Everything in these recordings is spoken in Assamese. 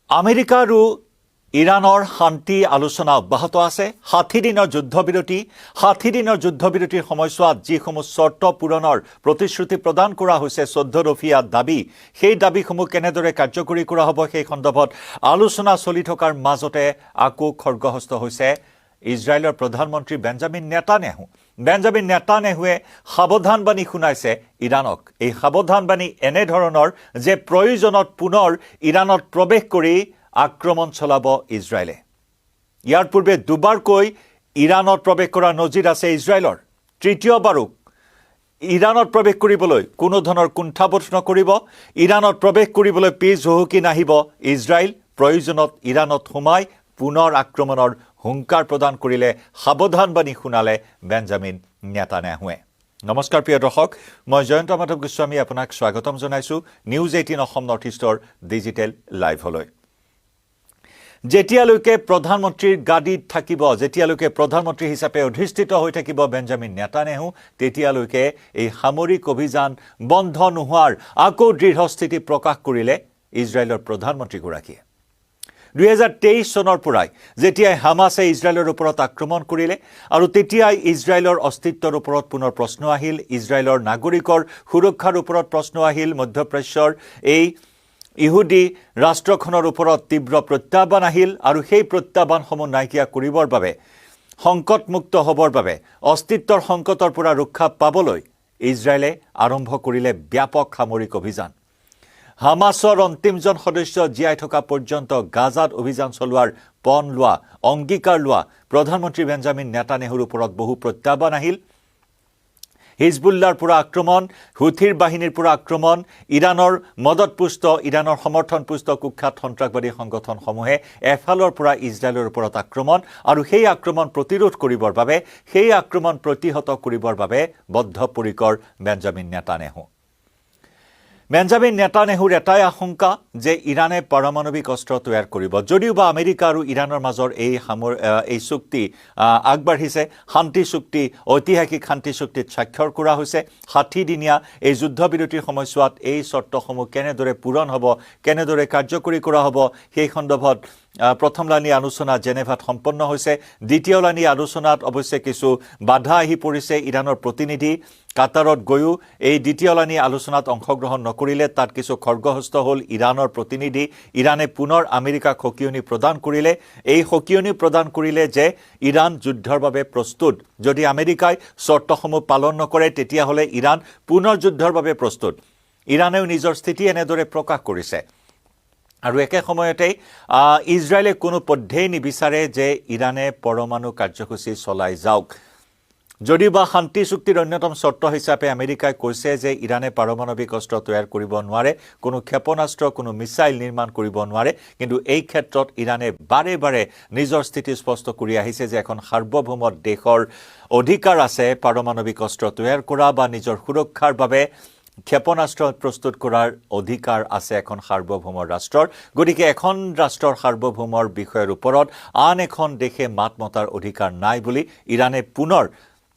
আমেৰিকা আৰু ইৰাণৰ শান্তি আলোচনা অব্যাহত আছে। 60 দিনৰ যুদ্ধবিৰতিৰ সময়ছোৱাত যিসমূহ চৰ্ত পূৰণৰ প্ৰতিশ্ৰুতি প্ৰদান কৰা হৈছে 14 দফীয়া দাবী, সেই দাবীসমূহ কেনেদৰে কাৰ্যকৰী কৰা হ'ব সেই সন্দৰ্ভত আলোচনা চলি থকাৰ মাজতে আকৌ খৰ্গহস্ত হৈছে ইজৰাইলৰ প্ৰধানমন্ত্ৰী বেঞ্জামিন নেতানেহুৱে সাৱধানবাণী শুনাইছে ইৰাণক। এই সাৱধানবাণী এনেধৰণৰ যে প্ৰয়োজনত পুনৰ ইৰাণত প্ৰৱেশ কৰি আক্ৰমণ চলাব ইজৰাইলে। ইয়াৰ পূৰ্বে দুবাৰকৈ ইৰাণত প্ৰৱেশ কৰা নজিৰ আছে ইজৰাইলৰ। তৃতীয়বাৰো ইৰাণত প্ৰৱেশ কৰিবলৈ কোনো ধৰণৰ কুণ্ঠাবোধ নকৰিব। ইৰাণত প্ৰৱেশ কৰিবলৈ পিছ হুহুকি নাহিব ইজৰাইল। প্ৰয়োজনত ইৰাণত সোমাই পুনৰ আক্ৰমণৰ হুংকাৰ প্ৰদান কৰিলে, সাৱধানবাণী শুনালে বেঞ্জামিন নেতানেহুৱে। নমস্কাৰ প্ৰিয় দৰ্শক, মই জয়ন্ত মাধৱ গোস্বামী আপোনাক স্বাগতম জনাইছোঁ নিউজ 18 অসম নৰ্থ ইষ্টৰ ডিজিটেল লাইভলৈ। যেতিয়ালৈকে প্ৰধানমন্ত্ৰীৰ গাদীত থাকিব, যেতিয়ালৈকে প্ৰধানমন্ত্ৰী হিচাপে অধিষ্ঠিত হৈ থাকিব বেঞ্জামিন নেতানেহু, তেতিয়ালৈকে এই সামৰিক অভিযান বন্ধ নোহোৱাৰ আকৌ দৃঢ়স্থিতি প্ৰকাশ কৰিলে ইজৰাইলৰ প্ৰধানমন্ত্ৰীগৰাকীয়ে। 2023 চনৰ পৰাই যেতিয়াই হামাছে ইজৰাইলৰ ওপৰত আক্ৰমণ কৰিলে আৰু তেতিয়াই ইজৰাইলৰ অস্তিত্বৰ ওপৰত পুনৰ প্ৰশ্ন আহিল, ইজৰাইলৰ নাগৰিকৰ সুৰক্ষাৰ ওপৰত প্ৰশ্ন আহিল, মধ্যপ্ৰাচ্যৰ এই ইহুদী ৰাষ্ট্ৰখনৰ ওপৰত তীব্ৰ প্ৰত্যাহ্বান আহিল আৰু সেই প্ৰত্যাহ্বানসমূহ নাইকিয়া কৰিবৰ বাবে, সংকটমুক্ত হ'বৰ বাবে, অস্তিত্বৰ সংকটৰ পৰা ৰক্ষা পাবলৈ ইজৰাইলে আৰম্ভ কৰিলে ব্যাপক সামৰিক অভিযান। হামাছৰ অন্তিমজন সদস্য জীয়াই থকা পৰ্যন্ত গাজাত অভিযান চলোৱাৰ পণ লোৱা, অংগীকাৰ লোৱা প্ৰধানমন্ত্ৰী বেঞ্জামিন নেতানেহুৰ ওপৰত বহু প্ৰত্যাহ্বান আহিল। হিজবুল্লাৰ পৰা আক্ৰমণ, হুথিৰ বাহিনীৰ পৰা আক্ৰমণ, ইৰাণৰ মদতপুষ্ট, ইৰাণৰ সমৰ্থনপুষ্ট কুখ্যাত সন্ত্ৰাসবাদী সংগঠনসমূহে এফালৰ পৰা ইজৰাইলৰ ওপৰত আক্ৰমণ আৰু সেই আক্ৰমণ প্ৰতিৰোধ কৰিবৰ বাবে, সেই আক্ৰমণ প্ৰতিহত কৰিবৰ বাবে বদ্ধপৰিকৰ বেঞ্জামিন নেতানেহু। বেঞ্জামিন নেতানেহুৰ এটাই আশংকা যে ইৰাণে পাৰমাণৱিক অস্ত্ৰ তৈয়াৰ কৰিব। যদিও বা আমেৰিকা আৰু ইৰাণৰ মাজৰ এই চুক্তি আগবাঢ়িছে, শান্তি চুক্তি, ঐতিহাসিক শান্তি চুক্তিত স্বাক্ষৰ কৰা হৈছে। 60 দিনীয়া এই যুদ্ধবিৰতিৰ সময়ছোৱাত এই চৰ্তসমূহ কেনেদৰে পূৰণ হ'ব, কেনেদৰে কাৰ্যকৰী কৰা হ'ব সেই সন্দৰ্ভত প্ৰথমলানি আলোচনা জেনেভাত সম্পন্ন হৈছে। দ্বিতীয়লানি আলোচনাত অৱশ্যে কিছু বাধা আহি পৰিছে। ইৰাণৰ প্ৰতিনিধি কাটাৰত গৈও এই দ্বিতীয়লানি আলোচনাত অংশগ্ৰহণ নকৰিলে, তাত কিছু খৰ্গহস্ত হ'ল ইৰাণৰ প্ৰতিনিধি। ইৰাণে পুনৰ আমেৰিকাক সকিয়নি প্ৰদান কৰিলে। এই সকিয়নি প্ৰদান কৰিলে যে ইৰাণ যুদ্ধৰ বাবে প্ৰস্তুত। যদি আমেৰিকাই চৰ্তসমূহ পালন নকৰে তেতিয়াহ'লে ইৰাণ পুনৰ যুদ্ধৰ বাবে প্ৰস্তুত। ইৰাণেও নিজৰ স্থিতি এনেদৰে প্ৰকাশ কৰিছে। আৰু একে সময়তেই ইজৰাইলে কোনো পধ্যেই নিবিচাৰে যে ইৰাণে পৰমাণু কাৰ্যসূচী চলাই যাওক। যদিও বা শান্তি চুক্তিৰ অন্যতম চৰ্ত হিচাপে আমেৰিকাই কৈছে যে ইৰাণে পাৰমাণৱিক অস্ত্ৰ তৈয়াৰ কৰিব নোৱাৰে, কোনো ক্ষেপণাস্ত্ৰ, কোনো মিছাইল নিৰ্মাণ কৰিব নোৱাৰে, কিন্তু এই ক্ষেত্ৰত ইৰাণে বাৰে বাৰে নিজৰ স্থিতি স্পষ্ট কৰি আহিছে যে এখন সাৰ্বভৌম দেশৰ অধিকাৰ আছে পাৰমাণৱিক অস্ত্ৰ তৈয়াৰ কৰা বা নিজৰ সুৰক্ষাৰ বাবে ক্ষেপণাস্ত্ৰ প্ৰস্তুত কৰাৰ অধিকাৰ আছে এখন সাৰ্বভৌম ৰাষ্ট্ৰৰ। গতিকে এখন ৰাষ্ট্ৰৰ সাৰ্বভৌমৰ বিষয়ৰ ওপৰত আন এখন দেশে মাত মতাৰ অধিকাৰ নাই বুলি ইৰাণে পুনৰ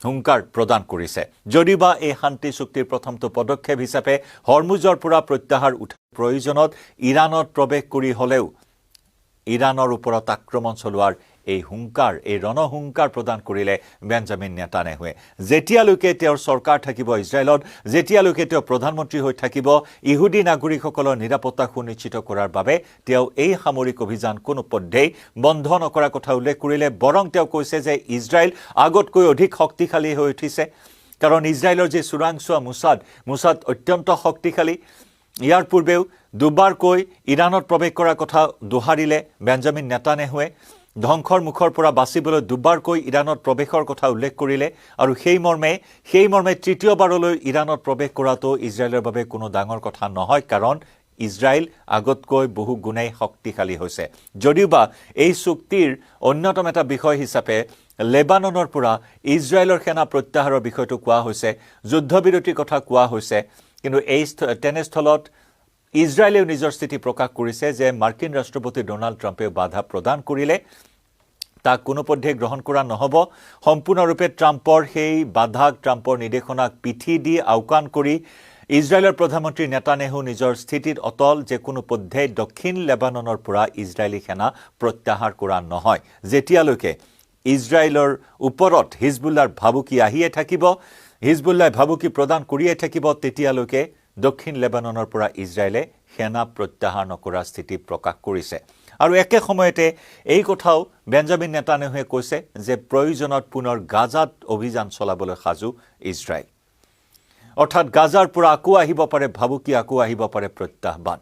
হুংকাৰ প্ৰদান কৰিছে। যদিও বা এই শান্তি চুক্তিৰ প্ৰথমটো পদক্ষেপ হিচাপে হৰমুজৰ পৰা প্ৰত্যাহাৰ উঠাৰ প্ৰয়োজনত ইৰাণত প্ৰৱেশ কৰি হ'লেও ইৰাণৰ ওপৰত আক্ৰমণ চলোৱাৰ এই হুংকাৰ, এই ৰণহুংকাৰ প্ৰদান কৰিলে বেঞ্জামিন নেতানেহুৱে। যেতিয়ালৈকে তেওঁৰ চৰকাৰ থাকিব ইজৰাইলত, যেতিয়ালৈকে তেওঁ প্ৰধানমন্ত্ৰী হৈ থাকিব, ইহুদী নাগৰিকসকলৰ নিৰাপত্তা সুনিশ্চিত কৰাৰ বাবে তেওঁ এই সামৰিক অভিযান কোনো পধ্যেই বন্ধ নকৰাৰ কথা উল্লেখ কৰিলে। বৰং তেওঁ কৈছে যে ইজৰাইল আগতকৈ অধিক শক্তিশালী হৈ উঠিছে, কাৰণ ইজৰাইলৰ যি চোৰাংচোৱা মোছাদ অত্যন্ত শক্তিশালী। ইয়াৰ পূৰ্বেও দুবাৰকৈ ইৰাণত প্ৰৱেশ কৰাৰ কথা দোহাৰিলে বেঞ্জামিন নেতানেহুৱে। ধ্বংসৰ মুখৰ পৰা বাচিবলৈ দুবাৰকৈ ইৰাণত প্ৰৱেশৰ কথা উল্লেখ কৰিলে আৰু সেই মৰ্মে তৃতীয়বাৰলৈ ইৰাণত প্ৰৱেশ কৰাটো ইজৰাইলৰ বাবে কোনো ডাঙৰ কথা নহয়, কাৰণ ইজৰাইল আগতকৈ বহু গুণেই শক্তিশালী হৈছে। যদিও বা এই চুক্তিৰ অন্যতম এটা বিষয় হিচাপে লেবাননৰ পৰা ইজৰাইলৰ সেনা প্ৰত্যাহাৰৰ বিষয়টো কোৱা হৈছে, যুদ্ধবিৰতিৰ কথা কোৱা হৈছে, কিন্তু তেনেস্থলত ইজৰাইলেও নিজৰ স্থিতি প্ৰকাশ কৰিছে যে মাৰ্কিন ৰাষ্ট্ৰপতি ডোনাল্ড ট্ৰাম্পে বাধা প্ৰদান কৰিলে তাক কোনোপধ্যে গ্ৰহণ কৰা নহ'ব। সম্পূৰ্ণৰূপে ট্ৰাম্পৰ সেই বাধাক, ট্ৰাম্পৰ নিৰ্দেশনাক পিঠি দি আওকাণ কৰি ইজৰাইলৰ প্ৰধানমন্ত্ৰী নেতানেহু নিজৰ স্থিতিত অটল যে কোনো পধ্যে দক্ষিণ লেবাননৰ পৰা ইজৰাইলী সেনা প্ৰত্যাহাৰ কৰা নহয় যেতিয়ালৈকে ইজৰাইলৰ ওপৰত হিজবুল্লাৰ ভাবুকি আহিয়ে থাকিব হিজবুল্লাই ভাবুকি প্ৰদান কৰিয়ে থাকিব তেতিয়ালৈকে দক্ষিণ লেবাননৰ পৰা ইজৰাইলে সেনা প্ৰত্যাহাৰ নকৰাৰ স্থিতি প্ৰকাশ কৰিছে আৰু একে সময়তে এই কথাও বেঞ্জামিন নেতানেহুৱে কৈছে যে প্ৰয়োজনত পুনৰ গাজাত অভিযান চলাবলৈ সাজু ইজৰাইল অৰ্থাৎ গাজাৰ পৰা আকৌ আহিব পাৰে ভাবুকি আকৌ আহিব পাৰে প্ৰত্যাহ্বান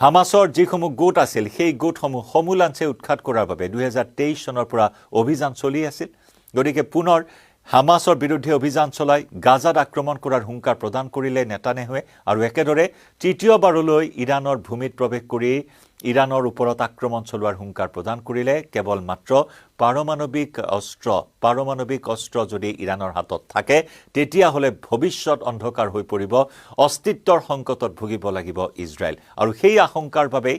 হামাছৰ যিসমূহ গোট আছিল সেই গোটসমূহ সমূলাঞ্চে উৎখাত কৰাৰ বাবে 2023 চনৰ পৰা অভিযান চলি আছিল গতিকে পুনৰ হামাছৰ বিৰুদ্ধে অভিযান চলাই গাজাত আক্ৰমণ কৰাৰ হুংকাৰ প্ৰদান কৰিলে নেতানেহুৱে আৰু একেদৰে তৃতীয়বাৰলৈ ইৰানৰ ভূমিত প্ৰৱেশ কৰি ইৰানৰ ওপৰত আক্ৰমণ চলোৱাৰ হুংকাৰ প্ৰদান কৰিলে কেৱল মাত্ৰ পাৰমাণৱিক অস্ত্ৰ যদি ইৰানৰ হাতত থাকে তেতিয়াহ'লে ভৱিষ্যত অন্ধকাৰ হৈ পৰিব অস্তিত্বৰ সংকটত ভুগিব লাগিব ইজৰাইল আৰু সেই আশংকাৰ বাবে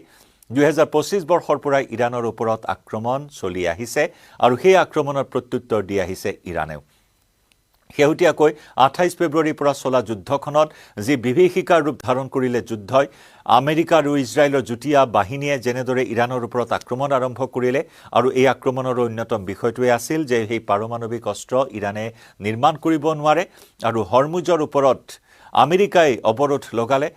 2025 বৰ্ষৰ পৰা ইৰানৰ ওপৰত আক্ৰমণ চলি আহিছে আৰু সেই আক্ৰমণৰ প্ৰত্যুত্তৰ দি আহিছে ইৰানেও শেহতীয়াকৈ 28 ফেব্ৰুৱাৰীৰ পৰা চলা যুদ্ধখনত যি বিভীষিকাৰ ৰূপ ধাৰণ কৰিলে যুদ্ধই আমেৰিকা আৰু ইজৰাইলৰ যুটীয়া বাহিনীয়ে যেনেদৰে ইৰানৰ ওপৰত আক্ৰমণ আৰম্ভ কৰিলে আৰু এই আক্ৰমণৰ অন্যতম বিষয়টোৱে আছিল যে সেই পাৰমাণৱিক অস্ত্ৰ ইৰানে নিৰ্মাণ কৰিব নোৱাৰে আৰু হৰমুজৰ ওপৰত আমেৰিকাই অৱৰোধ লগালে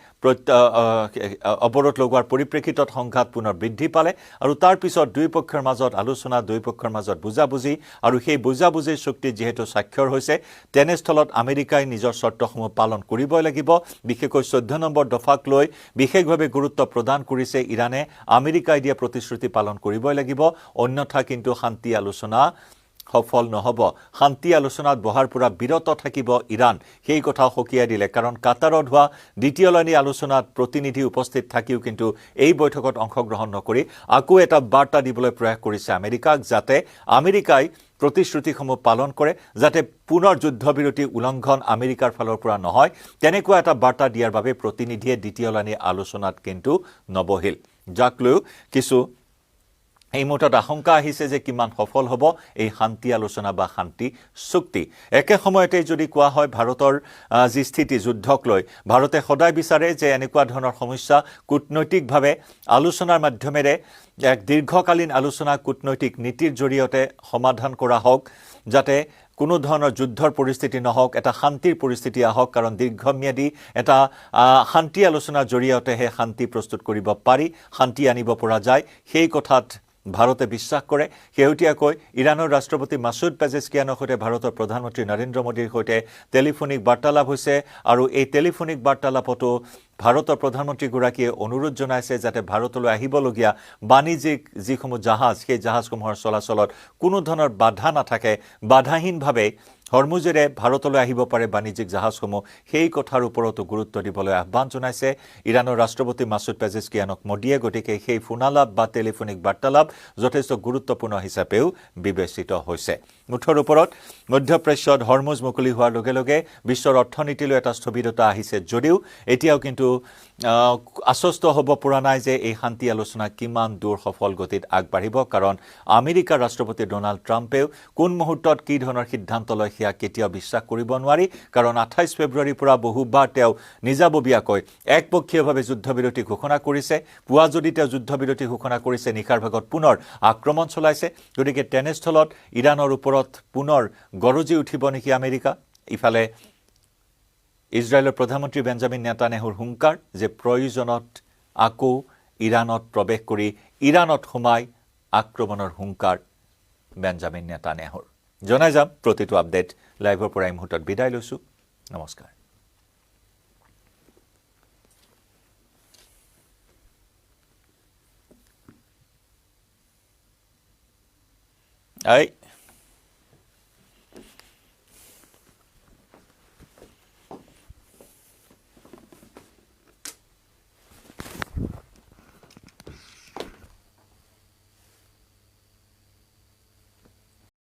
অৱৰোধ লগোৱাৰ পৰিপ্ৰেক্ষিতত সংঘাত পুনৰ বৃদ্ধি পালে আৰু তাৰ পিছত দুই পক্ষৰ মাজত আলোচনা দুই পক্ষৰ মাজত বুজাবুজি আৰু সেই বুজাবুজিৰ চুক্তিত যেহেতু স্বাক্ষৰ হৈছে তেনেস্থলত আমেৰিকাই নিজৰ চৰ্তসমূহ পালন কৰিবই লাগিব বিশেষকৈ 14 নম্বৰ দফাক লৈ বিশেষভাৱে গুৰুত্ব প্ৰদান কৰিছে ইৰানে আমেৰিকাই দিয়া প্ৰতিশ্ৰুতি পালন কৰিবই লাগিব অন্যথা কিন্তু শান্তি আলোচনা সফল নহব শান্তি আলোচনাত বহাৰ পৰা বিৰত থাকিব ইৰাণ সেই কথা হকিয়াই দিলে কাৰণ কাটাৰত হোৱা দ্বিতীয় লাইনী আলোচনাত প্ৰতিনিধি উপস্থিত থাকিও কিন্তু এই বৈঠকত অংশগ্ৰহণ নকৰি আকৌ এটা বাৰ্তা দিবলৈ প্ৰয়াস কৰিছে আমেৰিকাক যাতে আমেৰিকাই প্ৰতিশ্ৰুতিসমূহ পালন কৰে যাতে পুনৰ যুদ্ধবিৰতি উলংঘন আমেৰিকাৰ ফালৰ পৰা নহয় তেনেকুৱা এটা বাৰ্তা দিয়াৰ বাবে প্ৰতিনিধিয়ে দ্বিতীয় লাইনী আলোচনাত কিন্তু নবহিল যাক লৈ কিছু এই মুহূৰ্তত আশংকা আহিছে যে কিমান সফল হ'ব এই শান্তি আলোচনা বা শান্তি চুক্তি একে সময়তে যদি কোৱা হয় ভাৰতৰ যি স্থিতি যুদ্ধক লৈ ভাৰতে সদায় বিচাৰে যে এনেকুৱা ধৰণৰ সমস্যা কূটনৈতিকভাৱে আলোচনাৰ মাধ্যমেৰে এক দীৰ্ঘকালীন আলোচনা কূটনৈতিক নীতিৰ জৰিয়তে সমাধান কৰা হওক যাতে কোনো ধৰণৰ যুদ্ধৰ পৰিস্থিতি নহওক এটা শান্তিৰ পৰিস্থিতি আহক কাৰণ দীৰ্ঘম্যাদী এটা শান্তি আলোচনাৰ জৰিয়তেহে শান্তি প্ৰস্তুত কৰিব পাৰি শান্তি আনিব পৰা যায় সেই কথাত ভাৰতে বিশ্বাস কৰে শেহতীয়াকৈ ইৰানৰ ৰাষ্ট্ৰপতি মাছুদ পেজেছকিয়ানৰ সৈতে ভাৰতৰ প্ৰধানমন্ত্ৰী নৰেন্দ্ৰ মোদীৰ সৈতে টেলিফোনিক বাৰ্তালাপ হৈছে আৰু এই টেলিফোনিক বাৰ্তালাপতো ভাৰতৰ প্ৰধানমন্ত্ৰীগৰাকীয়ে অনুৰোধ জনাইছে যাতে ভাৰতলৈ আহিবলগীয়া বাণিজ্যিক যিসমূহ জাহাজ সেই জাহাজসমূহৰ চলাচলত কোনো ধৰণৰ বাধা নাথাকে বাধাহীনভাৱে হৰমুজেৰে ভাৰতলৈ আহিব পাৰে বাণিজ্যিক জাহাজসমূহ সেই কথাৰ ওপৰতো গুৰুত্ব দিবলৈ আহ্বান জনাইছে ইৰানৰ ৰাষ্ট্ৰপতি মাছুদ পেজেছকিয়ানক মোদীয়ে গতিকে সেই ফোনালাপ বা টেলিফোনিক বাৰ্তালাপ যথেষ্ট গুৰুত্বপূৰ্ণ হিচাপেও বিবেচিত হৈছে মুঠৰ ওপৰত মধ্যপ্ৰাচ্যত হৰমুজ মুকলি হোৱাৰ লগে লগে বিশ্বৰ অৰ্থনীতিলৈ এটা স্থবিৰতা আহিছে যদিও এতিয়াও কিন্তু আশ্বস্ত হ'ব পৰা নাই যে এই শান্তি আলোচনা কিমান দূৰ সফল গতিত আগবাঢ়িব কাৰণ আমেৰিকাৰ ৰাষ্ট্ৰপতি ডোনাল্ড ট্ৰাম্পেও কোন মুহূৰ্তত কি ধৰণৰ সিদ্ধান্ত লয় সেয়া কেতিয়াও বিশ্বাস কৰিব নোৱাৰি কাৰণ 28 ফেব্ৰুৱাৰীৰ পৰা বহুবাৰ তেওঁ নিজাববীয়াকৈ একপক্ষীয়ভাৱে যুদ্ধবিৰতি ঘোষণা কৰিছে পুৱা যদি তেওঁ যুদ্ধবিৰতি ঘোষণা কৰিছে নিশাৰ ভাগত পুনৰ আক্ৰমণ চলাইছে গতিকে তেনেস্থলত ইৰানৰ ওপৰত পুনৰ গৰজি উঠিব নেকি আমেৰিকা ইফালে ইজৰাইলৰ প্ৰধানমন্ত্ৰী বেঞ্জামিন নেতানেহুৰ হুংকাৰ যে প্ৰয়োজনত আকৌ ইৰানত প্ৰৱেশ কৰি ইৰানত সোমাই আক্ৰমণৰ হুংকাৰ বেঞ্জামিন নেতানেহুৰ জনাই যাম প্ৰতিটো আপডেট লাইভৰ পৰা এই মুহূৰ্তত বিদায় লৈছো নমস্কাৰ আই